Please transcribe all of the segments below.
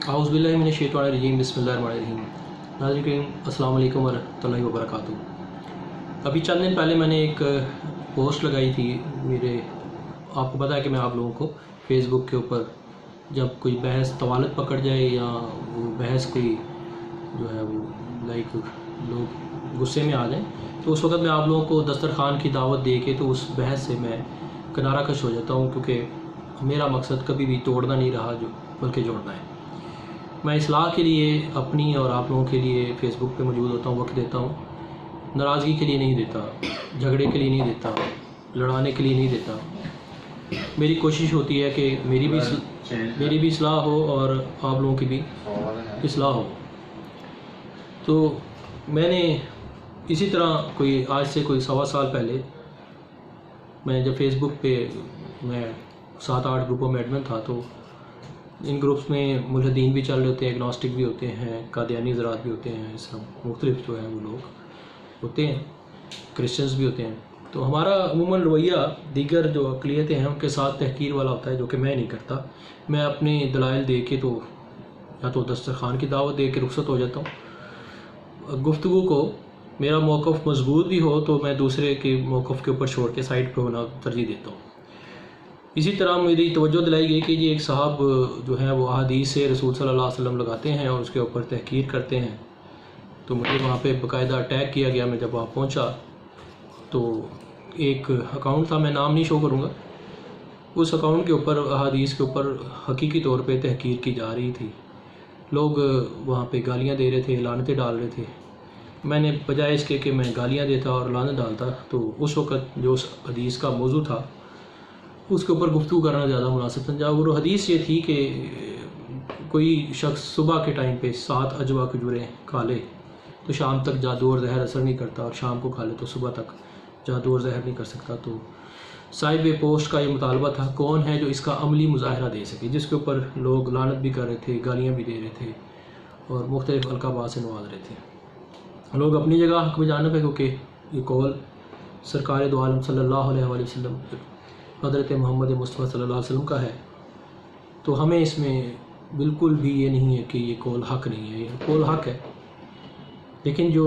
औज़ुबिल्लाहिमिनश्शैतानिर्रजीम बिस्मिल्लाहिर्रहमानिर्रहीम। नाज़रीन अस्सलाम वालेकुम वरहमतुल्लाहि वबरकातुहू। अभी चंद दिन पहले मैंने एक पोस्ट लगाई थी आपको पता है कि मैं आप लोगों को फेसबुक के ऊपर जब कोई बहस तवालत पकड़ जाए या वो बहस कोई जो है वो लोग गुस्से में आ जाएं तो उस वक्त मैं आप लोगों को दस्तरखान की दावत दे के तो उस बहस से मैं किनारा कश हो जाता हूँ, क्योंकि मेरा मकसद कभी भी तोड़ना नहीं रहा बल्कि जोड़ना है। मैं इस्लाह के लिए अपनी और आप लोगों के लिए फ़ेसबुक पे मौजूद होता हूँ, वक्त देता हूँ। नाराज़गी के लिए नहीं देता, झगड़े के लिए नहीं देता, लड़ाने के लिए नहीं देता। मेरी कोशिश होती है कि मेरी भी इस्लाह हो और आप लोगों की भी इस्लाह हो। तो मैंने इसी तरह आज से कोई 1.25 साल पहले मैं जब फेसबुक पे मैं 7-8 ग्रुपों में एडमिन था, तो इन ग्रुप्स में मुल्हिदीन भी चल रहे होते हैं, एग्नोस्टिक भी होते हैं, कादियानी हज़रात भी होते हैं, इस मुख्तलिफ जो है वो लोग होते हैं, क्रिश्चियंस भी होते हैं। तो हमारा अमूमन रवैया दीगर जो अक़लियतें हैं उनके साथ तहकीर वाला होता है, जो कि मैं नहीं करता। मैं अपने दलाइल दे के तो या तो दस्तरखान की दावत दे के रुखसत हो जाता हूँ। गुफ्तगू को मेरा मौक़िफ़ मजबूत भी हो तो मैं दूसरे के मौक़िफ़ के ऊपर छोड़ के साइड पर होना तरजीह देता हूँ। इसी तरह मेरी तवज्जो दिलाई गई कि ये एक साहब जो है वो अहादीस से रसूल सल्लल्लाहु अलैहि वसल्लम लगाते हैं और उसके ऊपर तहकीर करते हैं। तो मुझे वहाँ पे बाकायदा अटैक किया गया। मैं जब वहाँ पहुँचा तो एक अकाउंट था, मैं नाम नहीं शो करूँगा, उस अकाउंट के ऊपर अहादीस के ऊपर हकीकी तौर पे तहकीर की जा रही थी। लोग वहाँ पे गालियाँ दे रहे थे, लानतें डाल रहे थे। मैंने बजाय इसके कि मैं गालियाँ देता और लानत डालता, तो उस वक़्त जो उस हदीस का मौजू था उसके ऊपर गुफ्तगू करना ज़्यादा मुनासिब समझा। और हदीस ये थी कि कोई शख्स सुबह के टाइम पे 7 अजवा खजूरें खा ले तो शाम तक जादू और जहर असर नहीं करता, और शाम को खा ले तो सुबह तक जादू और जहर नहीं कर सकता। तो साहिब पोस्ट का ये मुतालबा था, कौन है जो इसका अमली मुजाहरा दे सके, जिसके ऊपर लोग लानत भी कर रहे थे, गालियाँ भी दे रहे थे और मुख्तलिफ अलकाबात से नवाज रहे थे। लोग अपनी जगह हक़ में जानब है, क्योंकि ये कौल सरकार दो आलम सल्लल्लाहु अलैहि वसल्लम हज़रत मोहम्मद मुस्तफ़ा सल्लल्लाहु अलैहि वसल्लम का है। तो हमें इसमें बिल्कुल भी ये नहीं है कि ये कौल हक़ नहीं है, ये कौल हक़ है। लेकिन जो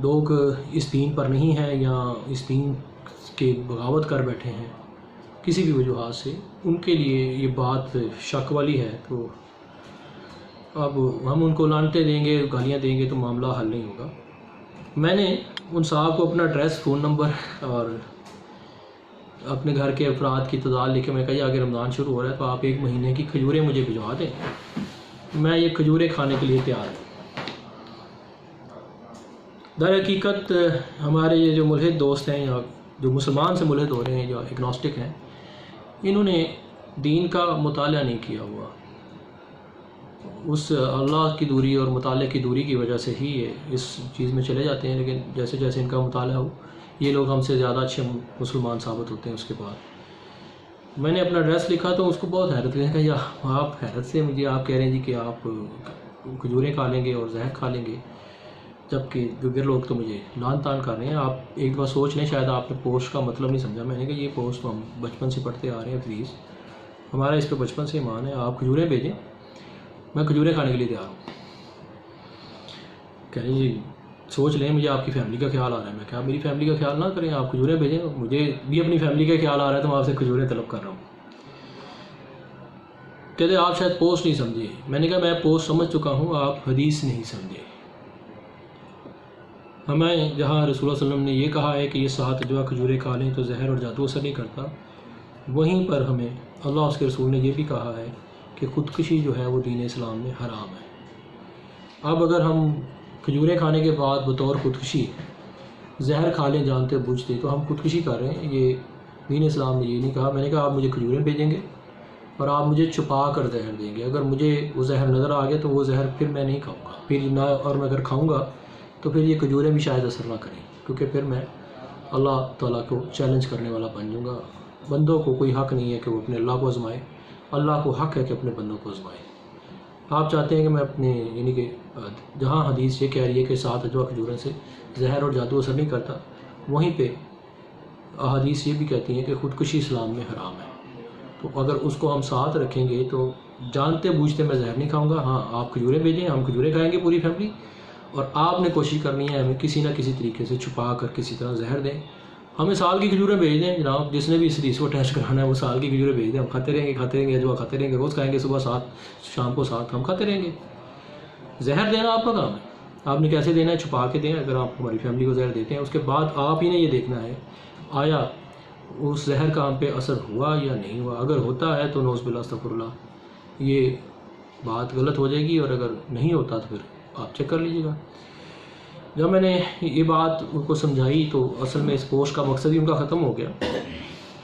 लोग इस दीन पर नहीं हैं या इस दीन के बगावत कर बैठे हैं किसी भी वजूहात से, उनके लिए ये बात शक वाली है। तो अब हम उनको लानते देंगे, गालियाँ देंगे तो मामला हल नहीं होगा। मैंने उन साहब को अपना एड्रेस, फ़ोन नंबर और अपने घर के अफराद की तादाद लिखे। मैं कहा, आगे रमज़ान शुरू हो रहा है तो आप 1 महीने की खजूरें मुझे भिजवा दें, मैं ये खजूरें खाने के लिए तैयार हूँ। दर हकीकत हमारे ये जो मुल्हिद दोस्त हैं या जो मुसलमान से मुल्हिद हो रहे हैं, जो एग्नोस्टिक हैं, इन्होंने दीन का मुताला नहीं किया हुआ। उस अल्लाह की दूरी और मुताले की दूरी की वजह से ही ये इस चीज़ में चले जाते हैं। लेकिन जैसे जैसे इनका मुताला हो, ये लोग हमसे ज़्यादा अच्छे मुसलमान साबित होते हैं। उसके बाद मैंने अपना एड्रेस लिखा तो उसको बहुत हैरत हुई। कहा, आप हैरत से मुझे आप कह रहे हैं जी कि आप खजूरें खा लेंगे और जहर खा लेंगे, जबकि दीगर लोग तो मुझे लान तान कर रहे हैं। आप एक बार सोच लें, शायद आपने पोस्ट का मतलब नहीं समझा। मैंने कहा, ये पोस्ट हम बचपन से पढ़ते आ रहे हैं, प्लीज़ हमारा इस पर बचपन से ईमान है, आप खजूरें भेजें, मैं खजूरें खाने के लिए तैयार हूँ। कह रहे जी सोच लें, मुझे आपकी फ़ैमिली का ख्याल आ रहा है। मैं क्या, मेरी फ़ैमिली का ख्याल ना करें, आप खजूरें भेजें, मुझे भी अपनी फ़ैमिली का ख्याल आ रहा है तो मैं आपसे खजूरें तलब कर रहा हूँ। कहते आप शायद पोस्ट नहीं समझे। मैंने कहा, मैं पोस्ट समझ चुका हूँ, आप हदीस नहीं समझे। हमें जहाँ रसूल सल्लल्लाहु अलैहि वसल्लम ने ये कहा है कि ये 7 अजवा खजूरें खा लें तो जहर और जादू असर नहीं करता, वहीं पर हमें अल्लाह उसके रसूल ने ये भी कहा है कि ख़ुदकुशी जो है वो दीन इस्लाम में हराम है। अब अगर हम खजूरें खाने के बाद बतौर ख़ुदकुशी जहर खा लें जानते बूझते, तो हम ख़ुदकुशी कर रहे हैं। ये दीन इस्लाम ने ये नहीं कहा। मैंने कहा, आप मुझे खजूरें भेजेंगे और आप मुझे छुपा कर जहर देंगे। अगर मुझे वो जहर नज़र आ गया तो वो जहर फिर मैं नहीं खाऊँगा, फिर ना, और मैं अगर खाऊँगा तो फिर ये खजूरें भी शायद असर ना करें, क्योंकि फिर मैं अल्लाह ताला को चैलेंज करने वाला बन जाऊँगा। बंदों को कोई हक़ नहीं है कि वो अपने अल्लाह को आज़माए, अल्लाह को हक़ है कि अपने बंदों को आज़माए। आप चाहते हैं कि मैं अपने, यानी कि जहाँ हदीस ये कह रही है कि 7 अजवा खजूरें से जहर और जादू असर नहीं करता, वहीं पे हदीस ये भी कहती है कि ख़ुदकुशी इस्लाम में हराम है। تو اگر اس کو ہم ساتھ رکھیں گے تو جانتے بوجھتے میں زہر نہیں کھاؤں گا. ہاں آپ کھجوریں بھیجیں, ہم کھجوریں کھائیں گے پوری فیملی, اور آپ نے کوشش کرنی ہے ہمیں کسی نہ کسی طریقے سے چھپا کر کسی طرح زہر دیں. ہمیں سال کی کھجوریں بھیج دیں جناب, جس نے بھی اس حدیث کو ٹیسٹ کرانا ہے وہ سال کی کھجوریں بھیج دیں, ہم کھاتے رہیں گے اجوا کھاتے رہیں گے, روز کھائیں گے, صبح ساتھ شام کو ساتھ ہم کھاتے رہیں گے. زہر دینا آپ کا کام ہے, آپ نے کیسے دینا ہے, چھپا کے دیں. اگر آپ ہماری فیملی کو زہر دیتے ہیں اس کے بعد آپ ہی نے یہ دیکھنا ہے آیا اس زہر کا ہم پہ اثر ہوا یا نہیں ہوا. اگر ہوتا ہے تو نوز باللہ استغفر اللہ, یہ بات غلط ہو جائے گی, اور اگر نہیں ہوتا تو پھر آپ چیک کر لیجیے گا. جب میں نے یہ بات ان کو سمجھائی تو اصل میں اس پوسٹ کا مقصد ہی ان کا ختم ہو گیا.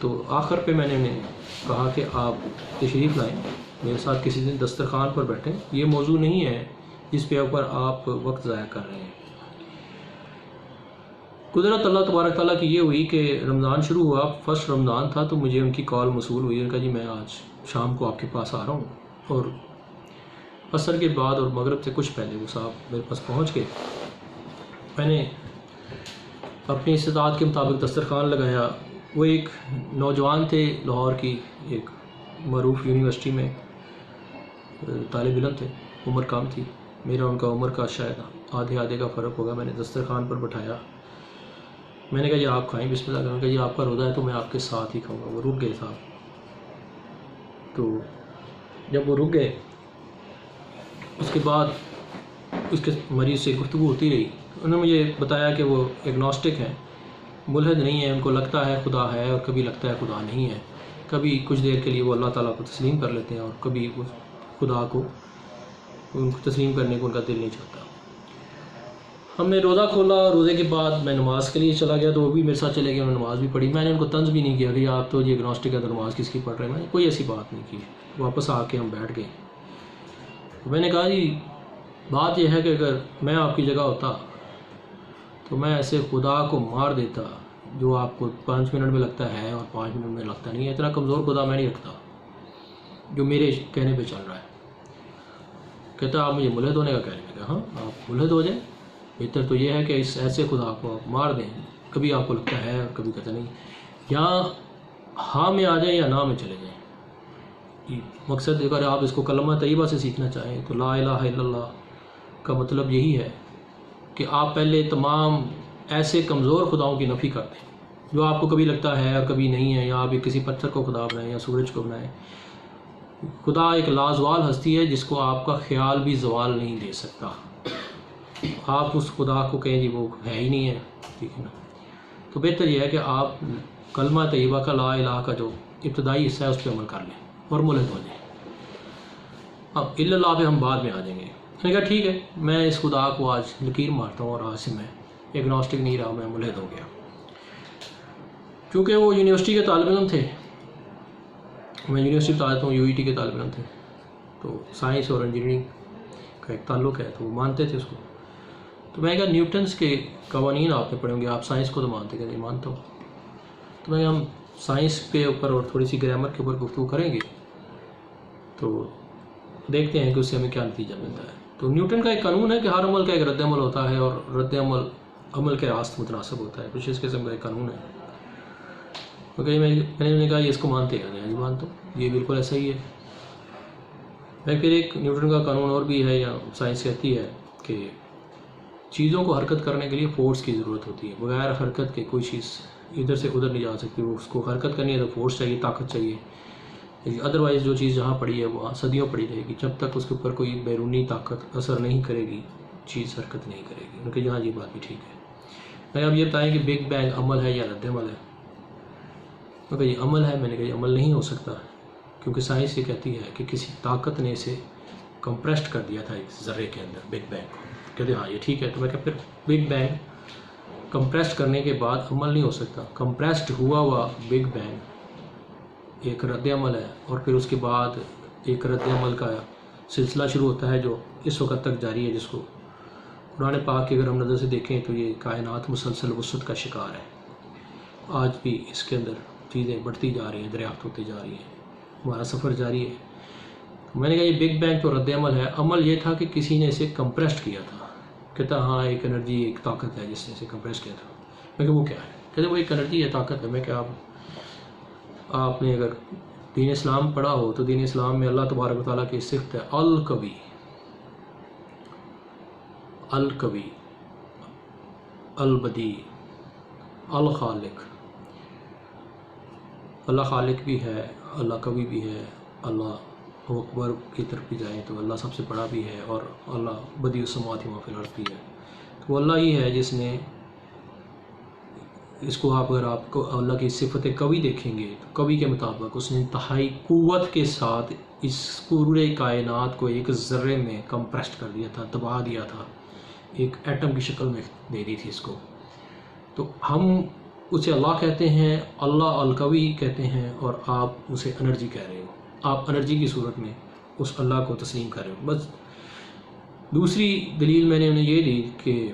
تو آخر پہ میں نے انہیں کہا کہ آپ تشریف لائیں میرے ساتھ کسی دن دسترخوان پر بیٹھیں. یہ موضوع نہیں ہے جس پہ اوپر آپ وقت ضائع کر رہے ہیں. قدرت اللہ تبارک تعالیٰ کی یہ ہوئی کہ رمضان شروع ہوا, فرسٹ رمضان تھا, تو مجھے ان کی کال موصول ہوئی. ان کا جی میں آج شام کو آپ کے پاس آ رہا ہوں, اور عصر کے بعد اور مغرب سے کچھ پہلے وہ صاحب میرے پاس پہنچ گئے. میں نے اپنی استطاعت کے مطابق دسترخوان لگایا. وہ ایک نوجوان تھے, لاہور کی ایک معروف یونیورسٹی میں طالب علم تھے, عمر کم تھی, میرا ان کا عمر کا شاید آدھے کا فرق ہوگا. میں نے دسترخوان پر بٹھایا, میں نے کہا جی آپ کھائیں بسم اللہ. میں نے کہا جی آپ کا روزہ ہے تو میں آپ کے ساتھ ہی کھاؤں گا. وہ رک گئے صاحب. تو جب وہ رک گئے اس کے بعد اس کے مریض سے گفتگو ہوتی رہی. انہوں نے مجھے بتایا کہ وہ ایگنوسٹک ہیں, ملحد نہیں ہیں, ان کو لگتا ہے خدا ہے اور کبھی لگتا ہے خدا نہیں ہے. کبھی کچھ دیر کے لیے وہ اللہ تعالیٰ کو تسلیم کر لیتے ہیں اور کبھی اس خدا کو ان کو تسلیم کرنے کو ان کا دل نہیں چاہتا. ہم نے روزہ کھولا, روزے کے بعد میں نماز کے لیے چلا گیا تو وہ بھی میرے ساتھ چلے گئے, انہوں نے نماز بھی پڑھی. میں نے ان کو طنز بھی نہیں کیا کہ آپ تو یہ ایگنوسٹک ہے تو نماز کس کی پڑھ رہے ہیں. میں نے کوئی ایسی بات نہیں کی. واپس آ کے ہم بیٹھ گئے. میں نے کہا جی بات یہ ہے کہ اگر میں آپ کی جگہ ہوتا تو میں ایسے خدا کو مار دیتا جو آپ کو 5 منٹ میں لگتا ہے اور 5 منٹ میں لگتا نہیں ہے. اتنا کمزور خدا میں نہیں رکھتا جو میرے کہنے پہ چل رہا ہے. کہتا آپ مجھے ملحد ہونے کا کہہ رہے ہیں. ہاں آپ ملحد ہو جائیں, بہتر تو یہ ہے کہ اس ایسے خدا کو آپ مار دیں, کبھی آپ کو لگتا ہے اور کبھی کہتا نہیں. یا ہاں میں آ جائیں یا نہ میں چلے جائیں. مقصد اگر آپ اس کو کلمہ طیبہ سے سیکھنا چاہیں تو لا الہ الا اللہ کا مطلب یہی ہے کہ آپ پہلے تمام ایسے کمزور خداؤں کی نفی کر دیں جو آپ کو کبھی لگتا ہے اور کبھی نہیں ہے. یا آپ کسی پتھر کو خدا بنائیں یا سورج کو بنائیں. خدا ایک لازوال ہستی ہے جس کو آپ کا خیال بھی زوال نہیں دے سکتا. آپ اس خدا کو کہیں جی وہ ہے ہی نہیں ہے, ٹھیک ہے نا. تو بہتر یہ ہے کہ آپ کلمہ طیبہ کا لا الہ کا جو ابتدائی حصہ ہے اس پہ عمل کر لیں اور ملحد ہو جائیں. اب الا اللہ پہ ہم بعد میں آ جائیں گے. میں نے کہا ٹھیک ہے, میں اس خدا کو آج لکیر مارتا ہوں اور آج سے میں ایگنوسٹک نہیں رہا, میں ملحد ہو گیا. چونکہ وہ یونیورسٹی کے طالب علم تھے, میں یونیورسٹی بتاتا ہوں UET کے طالب علم تھے, تو سائنس اور انجینئرنگ کا ایک تعلق ہے تو وہ مانتے تھے اس کو. تو میں کہا نیوٹنس کے قوانین آپ نے پڑھے ہوں گے, آپ سائنس کو تو مانتے کہ نہیں. مانتا ہوں. تو میں ہم سائنس کے اوپر اور تھوڑی سی گرامر کے اوپر گفتگو کریں گے تو دیکھتے ہیں کہ اس سے ہمیں کیا نتیجہ ملتا ہے. تو نیوٹن کا ایک قانون ہے کہ ہر عمل کا ایک رد عمل ہوتا ہے اور رد عمل کے راست متناسب ہوتا ہے. کچھ اس قسم کا ایک قانون ہے. کیونکہ میں نے کہا یہ اس کو مانتے ہیں نہیں مانتا ہوں, یہ بالکل ایسا ہی ہے. میں پھر ایک نیوٹن کا قانون اور بھی ہے, یا سائنس کہتی ہے کہ چیزوں کو حرکت کرنے کے لیے فورس کی ضرورت ہوتی ہے. بغیر حرکت کے کوئی چیز ادھر سے ادھر نہیں جا سکتی. وہ اس کو حرکت کرنی ہے تو فورس چاہیے, طاقت چاہیے. ادروائز جو چیز جہاں پڑی ہے وہاں صدیوں پڑی رہے گی. جب تک اس کے اوپر کوئی بیرونی طاقت اثر نہیں کرے گی چیز حرکت نہیں کرے گی. کیونکہ یہاں یہ بات بھی ٹھیک ہے. میں اب یہ بتائیں کہ بگ بینگ عمل ہے یا رد عمل ہے. کیونکہ یہ عمل ہے. میں نے کہا یہ عمل نہیں ہو سکتا کیونکہ سائنس یہ کہتی ہے کہ کسی طاقت نے اسے کمپریسڈ کر دیا تھا ایک ذرے کے اندر, بگ بینگ کو. کہتے ہاں یہ ٹھیک ہے. تو میں کہا پھر بگ بینگ کمپریسڈ کرنے کے بعد عمل نہیں ہو سکتا. کمپریسڈ ہوا بگ بینگ ایک رد عمل ہے, اور پھر اس کے بعد ایک رد عمل کا سلسلہ شروع ہوتا ہے جو اس وقت تک جاری ہے, جس کو قرآن پاک کی اگر ہم نظر سے دیکھیں تو یہ کائنات مسلسل وسعت کا شکار ہے. آج بھی اس کے اندر چیزیں بڑھتی جا رہی ہیں, دریافت ہوتی جا رہی ہیں, ہمارا سفر جاری ہے. میں نے کہا یہ بگ بینگ تو رد عمل ہے. عمل یہ تھا کہ کسی نے اسے کمپریسڈ کیا تھا. کہتا ہاں ایک انرجی ایک طاقت ہے جس نے اسے کمپریس کیا تھا. میں کہ وہ کیا ہے؟ کہتے وہ ایک انرجی ہے, طاقت ہے. میں کہ آپ نے اگر دین اسلام پڑھا ہو تو دین اسلام میں اللہ تبارک و تعالیٰ کی صفت ہے القوی، القوی، البدی، الخالق۔ اللہ خالق بھی ہے، اللہ قوی بھی ہے، اللہ اکبر کی طرف بھی جائیں تو اللہ سب سے بڑا بھی ہے، اور اللہ بدیع السماوات و فی الارض بھی ہے۔ تو وہ اللہ ہی ہے جس نے اس کو اگر آپ کو اللہ کی صفت قوی دیکھیں گے تو قوی کے مطابق اس نے انتہائی قوت کے ساتھ اس پورے کائنات کو ایک ذرے میں کمپریسڈ کر دیا تھا، دبا دیا تھا، ایک ایٹم کی شکل میں دے دی تھی اس کو۔ تو ہم اسے اللہ کہتے ہیں، اللہ القوی کہتے ہیں، اور آپ اسے انرجی کہہ رہے ہو، آپ انرجی کی صورت میں اس اللہ کو تسلیم کر رہے ہو۔ بس دوسری دلیل میں نے انہیں یہ دی کہ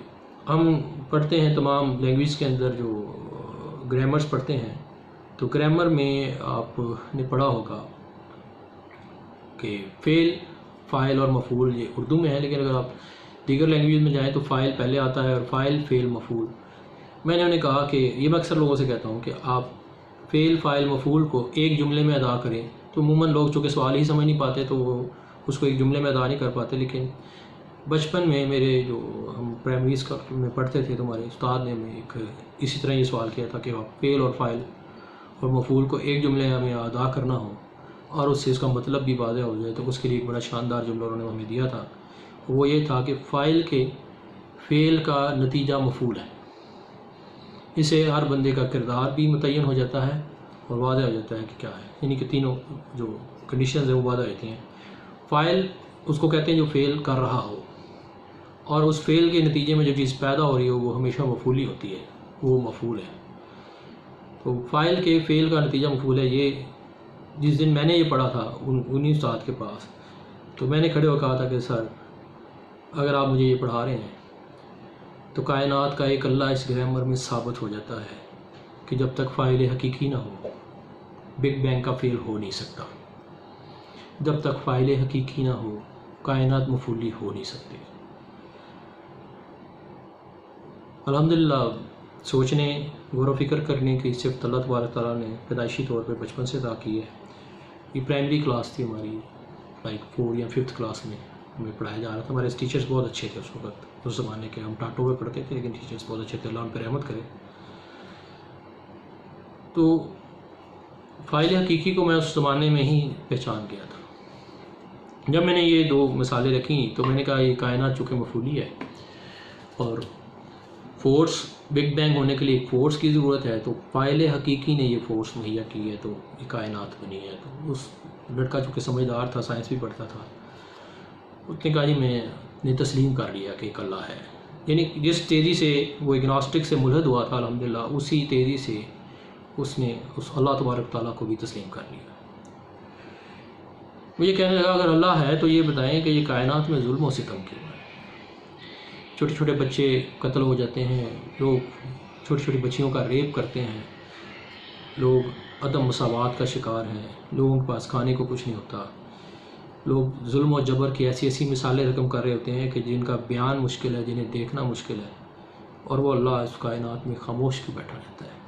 ہم پڑھتے ہیں تمام لینگویج کے اندر جو گرامرز پڑھتے ہیں، تو گرامر میں آپ نے پڑھا ہوگا کہ فعل، فاعل اور مفعول یہ اردو میں ہے، لیکن اگر آپ دیگر لینگویج میں جائیں تو فاعل پہلے آتا ہے اور فاعل، فعل، مفعول۔ میں نے انہیں کہا کہ یہ میں اکثر لوگوں سے کہتا ہوں کہ آپ فعل، فاعل، مفعول کو ایک جملے میں ادا کریں تو عموماً لوگ چونکہ سوال ہی سمجھ نہیں پاتے تو وہ اس کو ایک جملے میں ادا نہیں کر پاتے، لیکن بچپن میں میرے جو ہم پرائمریز میں پڑھتے تھے تو ہمارے استاد نے ہمیں ایک اسی طرح یہ سوال کیا تھا کہ آپ فعل اور فاعل اور مفعول کو ایک جملے میں ادا کرنا ہو اور اس سے اس کا مطلب بھی واضح ہو جائے، تو اس کے لیے ایک بڑا شاندار جملہ انہوں نے ہمیں دیا تھا۔ وہ یہ تھا کہ فاعل کے فعل کا نتیجہ مفعول ہے، اسے ہر بندے کا کردار بھی متعین ہو جاتا ہے اور واضح ہو جاتا ہے کہ کیا ہے، یعنی کہ تینوں جو کنڈیشنز ہیں وہ واضح ہوتی ہیں۔ فاعل اس کو کہتے ہیں جو فعل کر رہا ہو، اور اس فعل کے نتیجے میں جو چیز پیدا ہو رہی ہو وہ ہمیشہ مفعول ہی ہوتی ہے، وہ مفعول ہے۔ تو فاعل کے فعل کا نتیجہ مفعول ہے۔ یہ جس دن میں نے یہ پڑھا تھا انہی استاد کے پاس، تو میں نے کھڑے ہو کہا تھا کہ سر اگر آپ مجھے یہ پڑھا رہے ہیں تو کائنات کا ایک اللہ اس گرامر میں ثابت ہو جاتا ہے کہ جب تک فاعل حقیقی نہ ہو بگ بینگ کا فعل ہو نہیں سکتا، جب تک فاعل حقیقی نہ ہو کائنات مفعولی ہو نہیں سکتی۔ الحمدللہ سوچنے، غور و فکر کرنے کی صرف اللہ تبارک تعالیٰ نے پیدائشی طور پہ بچپن سے عطا کی ہے۔ یہ پرائمری کلاس تھی ہماری، لائک 4 یا 5th کلاس میں ہمیں پڑھایا جا رہا تھا۔ ہمارے ٹیچرز بہت اچھے تھے اس وقت، اس زمانے کے، ہم ٹاٹو میں پڑھتے تھے لیکن ٹیچرز بہت اچھے تھے، اللہ ان پہ رحمت کرے۔ تو فاعل حقیقی کو میں اس زمانے میں ہی پہچان گیا تھا۔ جب میں نے یہ 2 مثالیں رکھیں تو میں نے کہا یہ کائنات چونکہ مفعولی ہے اور فورس بگ بینگ ہونے کے لیے ایک فورس کی ضرورت ہے، تو فاعل حقیقی نے یہ فورس مہیا کی ہے تو یہ کائنات بنی ہے۔ تو اس لڑکا چونکہ سمجھدار تھا، سائنس بھی پڑھتا تھا، اس نے کہا جی میں نے تسلیم کر لیا کہ ایک اللہ ہے۔ یعنی جس تیزی سے وہ اگناسٹک سے ملحد ہوا تھا الحمدللہ، اسی تیزی سے اس نے اس اللہ تبارک تعالیٰ کو بھی تسلیم کر لیا۔ وہ یہ کہنے لگا اگر اللہ ہے تو یہ بتائیں کہ یہ کائنات میں ظلم و ستم کیوں ہے؟ چھوٹے چھوٹے بچے قتل ہو جاتے ہیں، لوگ چھوٹی چھوٹی بچیوں کا ریپ کرتے ہیں، لوگ عدم مساوات کا شکار ہیں، لوگوں کے پاس کھانے کو کچھ نہیں ہوتا، لوگ ظلم و جبر کی ایسی ایسی مثالیں رقم کر رہے ہوتے ہیں کہ جن کا بیان مشکل ہے، جنہیں دیکھنا مشکل ہے، اور وہ اللہ اس کائنات میں خاموش کیوں بیٹھا رہتا ہے۔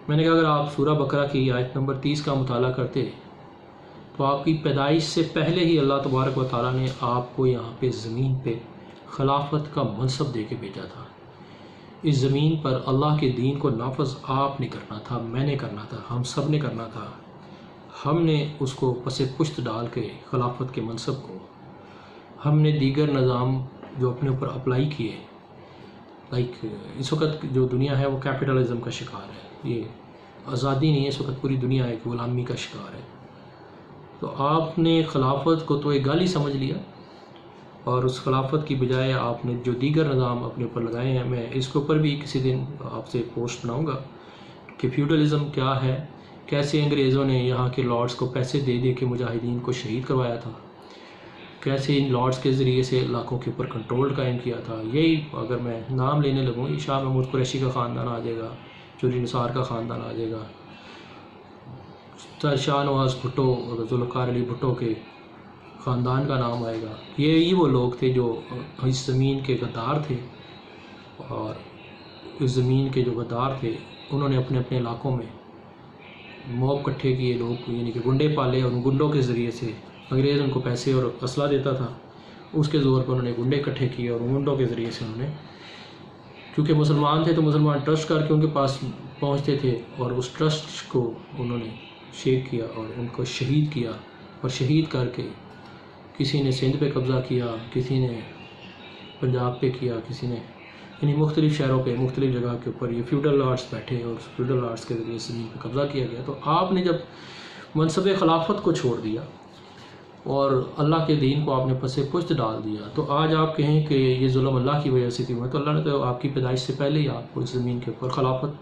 میں نے کہا اگر آپ سورہ بقرہ کی آیت نمبر 30 کا مطالعہ کرتے تو آپ کی پیدائش سے پہلے ہی اللہ تبارک و تعالیٰ نے آپ کو یہاں پہ زمین پہ خلافت کا منصب دے کے بھیجا تھا۔ اس زمین پر اللہ کے دین کو نافذ آپ نے کرنا تھا، میں نے کرنا تھا، ہم سب نے کرنا تھا۔ ہم نے اس کو پس پشت ڈال کے خلافت کے منصب کو ہم نے دیگر نظام جو اپنے اوپر اپلائی کیے، لائک اس وقت جو دنیا ہے وہ کیپٹلزم کا شکار ہے، یہ آزادی نہیں ہے، اس وقت پوری دنیا ایک غلامی کا شکار ہے۔ تو آپ نے خلافت کو تو ایک گالی سمجھ لیا، اور اس خلافت کی بجائے آپ نے جو دیگر نظام اپنے اوپر لگائے ہیں، میں اس کے اوپر بھی کسی دن آپ سے پوسٹ بناؤں گا کہ فیوڈلزم کیا ہے، کیسے انگریزوں نے یہاں کے لارڈز کو پیسے دے دے کے مجاہدین کو شہید کروایا تھا، کیسے ان لارڈز کے ذریعے سے علاقوں کے اوپر کنٹرول قائم کیا تھا۔ یہی اگر میں نام لینے لگوں، یہ شاہ محمود قریشی کا خاندان آ جائے گا، چوری نثار کا خاندان آ جائے گا، شاہ نواز بھٹو اور ذوالفقار علی بھٹو کے خاندان کا نام آئے گا۔ یہی وہ لوگ تھے جو اس زمین کے غدار تھے، اور اس زمین کے جو غدار تھے انہوں نے اپنے اپنے علاقوں میں मॉब इकट्ठे किए लोग, यानी कि गुंडे पाले, और उन गुंडों के ज़रिए से अंग्रेज़ उनको पैसे और असला देता था, उसके ज़ोर पर उन्होंने गुंडे इकट्ठे किए और गुंडों के ज़रिए से उन्होंने, क्योंकि मुसलमान थे तो मुसलमान ट्रस्ट करके उनके पास पहुंचते थे और उस ट्रस्ट को उन्होंने शेक किया और उनको शहीद किया। और शहीद करके किसी ने सिंध पे कब्ज़ा किया, किसी ने पंजाब पे किया, किसी ने यानी मुख्तलिफ़ शहरों पे, मुख्तलिफ़ जगह के ऊपर ये फ्यूडल लॉर्ड्स बैठे और फ्यूडल लॉर्ड्स के ज़रिए ज़मीन पे कब्ज़ा किया गया। तो आपने जब मनसब खिलाफत को छोड़ दिया और अल्लाह के दीन को आपने पसे पुश्त डाल दिया, तो आज आप कहें कि ये जुल्म अल्लाह की वजह से क्यों है, तो अल्लाह ने तो आपकी पैदाइश से पहले ही आपको इस ज़मीन के ऊपर खिलाफत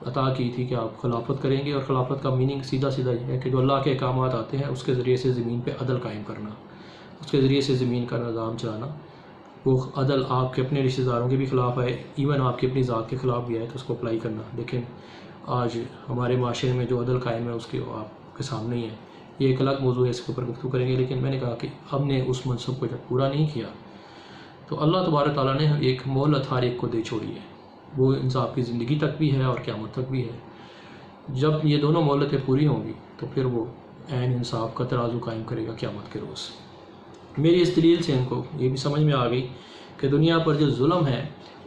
अता की थी कि आप खिलाफत करेंगे। और खिलाफत का मीनिंग सीधा सीधा ये है कि जो अल्लाह के अहकामात आते हैं उसके ज़रिए से ज़मीन पे अदल कायम करना, उसके ज़रिए से ज़मीन का निज़ाम चलाना। वो अदल आपके अपने रिश्तेदारों के भी ख़िलाफ़ आए, इवन आपकी अपनी ज़ात के ख़िलाफ़ भी आए, तो उसको अप्लाई करना। लेकिन आज हमारे माशरे में जो अदल कायम है उसके आपके सामने ही है। ये एक अलग मौजू है, इसके ऊपर गुफ्तगू करेंगे। लेकिन मैंने कहा कि हमने उस मनसब को जब पूरा नहीं किया तो अल्लाह तबारक तआला ने एक मोहलत हर एक को दे छोड़ी है। वो इंसान की ज़िंदगी तक भी है और क़यामत तक भी है। जब ये दोनों मोहलतें पूरी होंगी तो फिर वो ऐन इंसाफ का तराजू कायम करेगा क़यामत के रोज़। मेरी इस दलील से इनको ये भी समझ में आ गई कि दुनिया पर जो जुल्म है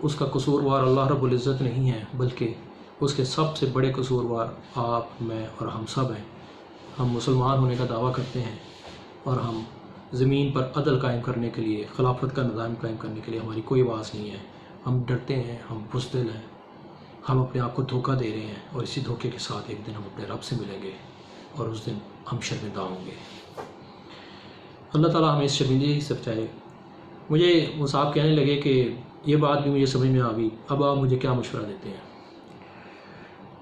उसका कसूरवार अल्लाह रब्बुल इज़्ज़त नहीं है, बल्कि उसके सबसे बड़े कसूरवार आप, मैं और हम सब हैं। हम मुसलमान होने का दावा करते हैं और हम ज़मीन पर अदल कायम करने के लिए, खिलाफत का निज़ाम कायम करने के लिए हमारी कोई आवाज़ नहीं है। हम डरते हैं, हम बुज़दिल हैं, हम अपने आप को धोखा दे रहे हैं और इसी धोखे के साथ एक दिन हम अपने रब से मिलेंगे और उस दिन हम शर्मिंदा होंगे। अल्लाह ताला हमें इस शर्मिंदगी से बचाए। मुझे वो साहब कहने लगे कि ये बात भी मुझे समझ में आ गई, अब आप मुझे क्या मशवरा देते हैं।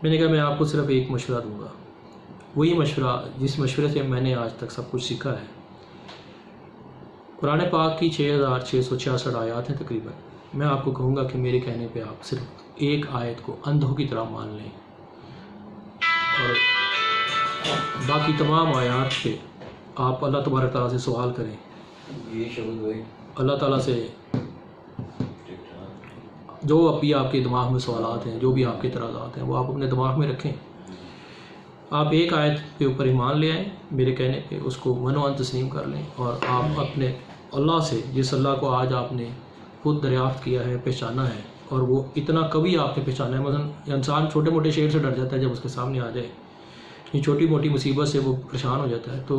मैंने कहा मैं आपको सिर्फ़ एक मशवरा दूँगा, वही मशवरा जिस मशवरे से मैंने आज तक सब कुछ सीखा है। कुरान पाक की 6666 आयत हैं तकरीबन। मैं आपको कहूँगा कि मेरे कहने पे आप सिर्फ एक आयत को अंधों की तरह मान लें और बाकी तमाम आयत पे आप अल्लाह तबारक तआला से सवाल करें। अल्लाह ताला से जो अभी आपके दिमाग में सवालात हैं, जो भी आपके इतराज़ात हैं, वो आप अपने दिमाग में रखें। आप एक आयत के ऊपर ईमान ले आएँ मेरे कहने पे, उसको मनोअन तस्लीम कर लें और आप अपने अल्लाह से, जिस अल्लाह को आज आपने खुद दरियाफ़्त किया है, पहचाना है, और वो इतना कभी आपने पहचाना है। मसलन इंसान छोटे मोटे शेर से डर जाता है जब उसके सामने आ जाए, ये छोटी मोटी मुसीबत से वो परेशान हो जाता है। तो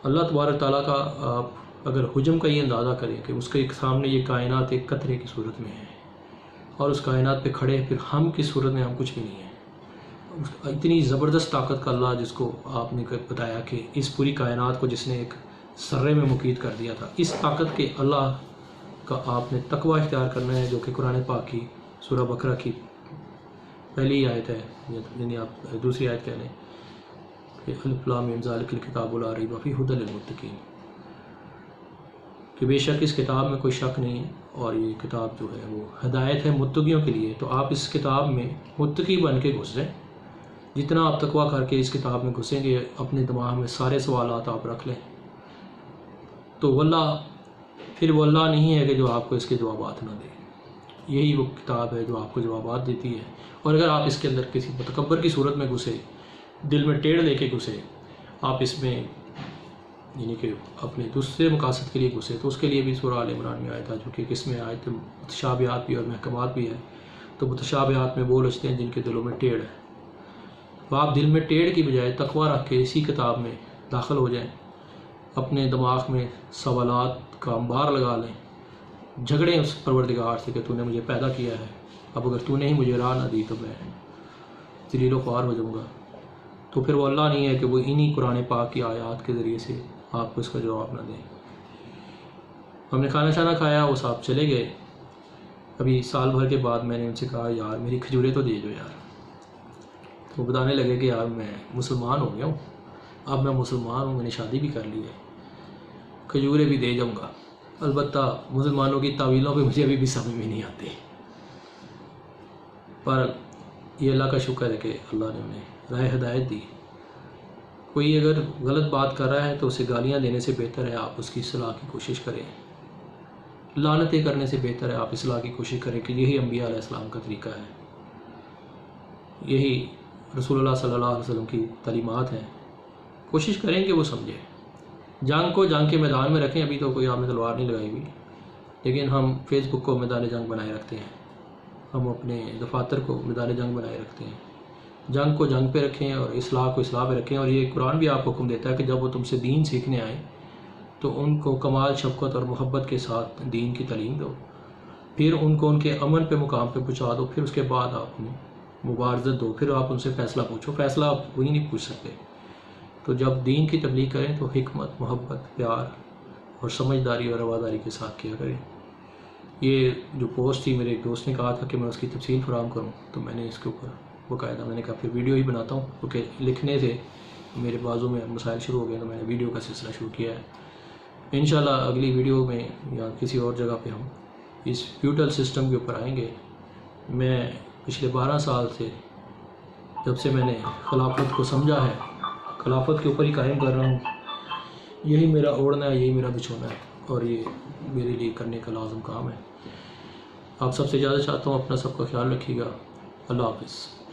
अल्लाह तबारक तआला का आप अगर हुजम का ये अंदाज़ा करें कि उसके एक सामने ये कायनात एक कतरे की सूरत में है और उस कायनात पे खड़े, फिर हम की सूरत में हम कुछ भी नहीं है। इतनी ज़बरदस्त ताकत का अल्लाह जिसको आपने बताया कि इस पूरी कायनात को जिसने एक सर्रे में मुकीद कर दिया था, इस ताकत के अल्लाह का आपने तकवा इख्तियार करना है, जो कि कुरान पाक की सूरह बकरा की पहली आयत है, यानी आप दूसरी आयत कह लें कि अलिफ लाम मीम ज़ालिकल किताबु ला रैब फ़ीहि हुदल लिलमुत्तक़ीन, कि बेशक इस किताब में कोई शक नहीं है और ये किताब जो है वो हदायत है मुत्तक़ियों के लिए। तो आप इस किताब में मुत्तक़ी बन के घुस जाएँ। जितना आप तकवा करके इस किताब में घुसेंगे, अपने दिमाग में सारे सवालात आप रख लें, तो वल्लाह फिर वो अल्लाह नहीं है कि जो आपको इसके जवाबात ना दे। यही वो किताब है जो आपको जवाबात देती है। और अगर आप इसके अंदर किसी मुतकब्बर की सूरत में घुसे, दिल में टेढ़ लेके घुसे, आप इसमें यानी कि अपने दूसरे मकासद के लिए घुसे, तो उसके लिए भी सूरह आल इमरान में आया था, जो कि किसमें आए थे, मुतशाबिहात भी और महकमात भी है। तो मुतशाबिहात में वो रचते हैं जिनके दिलों में टेढ़ है। तो आप दिल में टेढ़ की बजाय तकवा रख के इसी किताब में दाखिल हो जाएं, अपने दिमाग में सवालात का अंबार लगा लें, झगड़ें उस परवरदिगार से कि तूने मुझे पैदा किया है, अब अगर तूने ही मुझे राह ना दी तो मैं ज़लील ख्वार हो जाऊँगा। तो फिर वो अल्लाह नहीं है कि वो इन्हीं कुरान पाक की आयत के ज़रिए से आपको इसका जवाब ना दें। हमने खाना शाना खाया, वो साहब चले गए। अभी साल भर के बाद मैंने उनसे कहा यार मेरी खजूरें तो दे दो यार। तो वो बताने लगे कि यार मैं मुसलमान हो गया हूँ, अब मैं मुसलमान हूँ, मैंने शादी भी कर ली है, खजूरें भी दे जाऊँगा। अलबत्ता मुसलमानों की तावीलों पे मुझे अभी भी समझ में नहीं आती, पर ये अल्लाह का शुक्र है कि अल्लाह ने उन्हें राह हिदायत दी। कोई अगर गलत बात कर रहा है तो उसे गालियाँ देने से बेहतर है आप उसकी इस्लाह की कोशिश करें, लानतें करने से बेहतर है आप इस्लाह की कोशिश करें, कि यही अंबिया अलैहिस्सलाम का तरीका है, यही रसूल अल्लाह सल्लल्लाहु अलैहि वसल्लम की तालीमात हैं, कोशिश करें कि वो समझें। जंग को जंग के मैदान में रखें। अभी तो कोई आपने तलवार नहीं लगाई हुई, लेकिन हम फेसबुक को मैदान जंग बनाए रखते हैं, हम अपने दफातर को मैदान जंग बनाए रखते हैं। जंग को जंग पे रखें और इस्लाह को इस्लाह पे रखें। और ये कुरान भी आपको हुक्म देता है कि जब वो तुमसे दीन सीखने आए तो उनको कमाल शफ़क़त और मोहब्बत के साथ दीन की तालीम दो, फिर उनको उनके अमन पे मुकाम पे पहुँचा दो, फिर उसके बाद आप उन्हें मुबारज़त दो, फिर आप उनसे फ़ैसला पूछो। फ़ैसला आप वही नहीं पूछ सकते। तो जब दीन की तबलीग करें तो हिकमत, मोहब्बत, प्यार और समझदारी और रवादारी के साथ किया करें। ये जो पोस्ट थी, मेरे एक दोस्त ने कहा था कि मैं उसकी तफसील फराहम करूँ, तो मैंने इसके ऊपर बाकायदा मैंने कहा फिर वीडियो ही बनाता हूँ, क्योंकि लिखने से मेरे बाजू में मसाइल शुरू हो गए, तो मैंने वीडियो का सिलसिला शुरू किया है। इंशाल्लाह अगली वीडियो में या किसी और जगह पे हम इस फ्यूडल सिस्टम के ऊपर आएंगे। मैं पिछले 12 साल से, जब से मैंने खिलाफत को समझा है, खिलाफत के ऊपर ही कायम कर रहा हूँ। यही मेरा ओढ़ना है, यही मेरा बिछोना है, और ये मेरे लिए करने का लाज़िम काम है। आप सबसे ज़्यादा चाहता हूँ अपना सबका ख्याल रखिएगा। अल्लाह हाफ़िज़।